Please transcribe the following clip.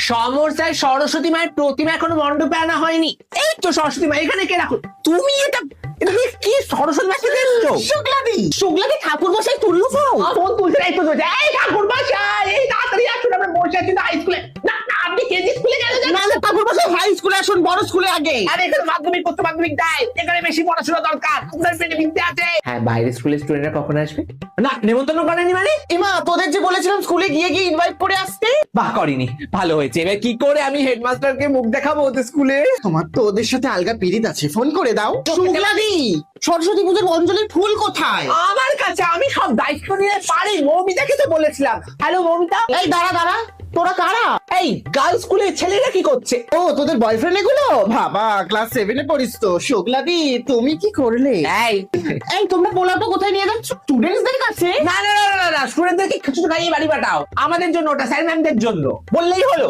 সমস্যায় সরস্বতী মায়ের প্রতিমা এখনো মণ্ডপে আনা হয়নি। এই তো সরস্বতী মা, এখানে কে রাখো তুমি? এটা কি সরস্বতী মাকে দেখছো? শুক্লাদি ঠাকুর মশাই তুললো ফোন। ফোন তুলছে, এই তো তুলছে। এই ঠাকুর মশাই, এই তাড়াতাড়ি আসুন, আমরা বসে আছি হাই স্কুলে। না না, আপনি কেজি স্কুলে গেলেন? না না, ঠাকুর মশাই হাই স্কুলে আসুন, বড় স্কুলে আগে। আরে এখানে মাধ্যমিক, উচ্চ মাধ্যমিক দেয়, এখানে বেশি পড়াশোনা দরকার। আপনার পেটে বিদ্যা আছে। হ্যাঁ, বাইরের স্কুলের স্টুডেন্টরা কখন আসবে? না, নেমন্তন্ন করেনি মানে? এমা, তোদের যে বলেছিলাম স্কুলে গিয়ে গিয়ে ইনভাইট করে আসতে। বাহ, করিনি। ভালো হয়েছে। এবার কি করে আমি হেডমাস্টারকে মুখ দেখাবো ওদের স্কুলে? তোমার তো ওদের সাথে আলগা পিরিত আছে, ফোন করে দাও। শুক্লাদি, সরস্বতী পুজোর অঞ্জলির ফুল কোথায়? আমার কাছে, আমি সব দায়িত্ব নিয়ে পারি। মৌমিতাকে তো বলেছিলাম। হ্যালো মৌমিতা। এই দাঁড়া দাঁড়া, তোরা কারা? এই গার্লস স্কুলের ছেলেরা কি করছে? ও, তোদের বয়ফ্রেন্ড এগুলো? বাবা, ক্লাস 7 এ পড়িস তো। শুক্লাদি, তুমি কি করলে? এই এই তোমরা পোলাওটা কোথায় নিয়ে যাচ্ছ? স্টুডেন্টসদের কাছে? না না না না, স্টুডেন্টদেরকে কিছু খাইয়ে বাড়ি পাঠাও। আমাদের জন্য ওটা, স্যার ম্যামদের জন্য বললেই হলো।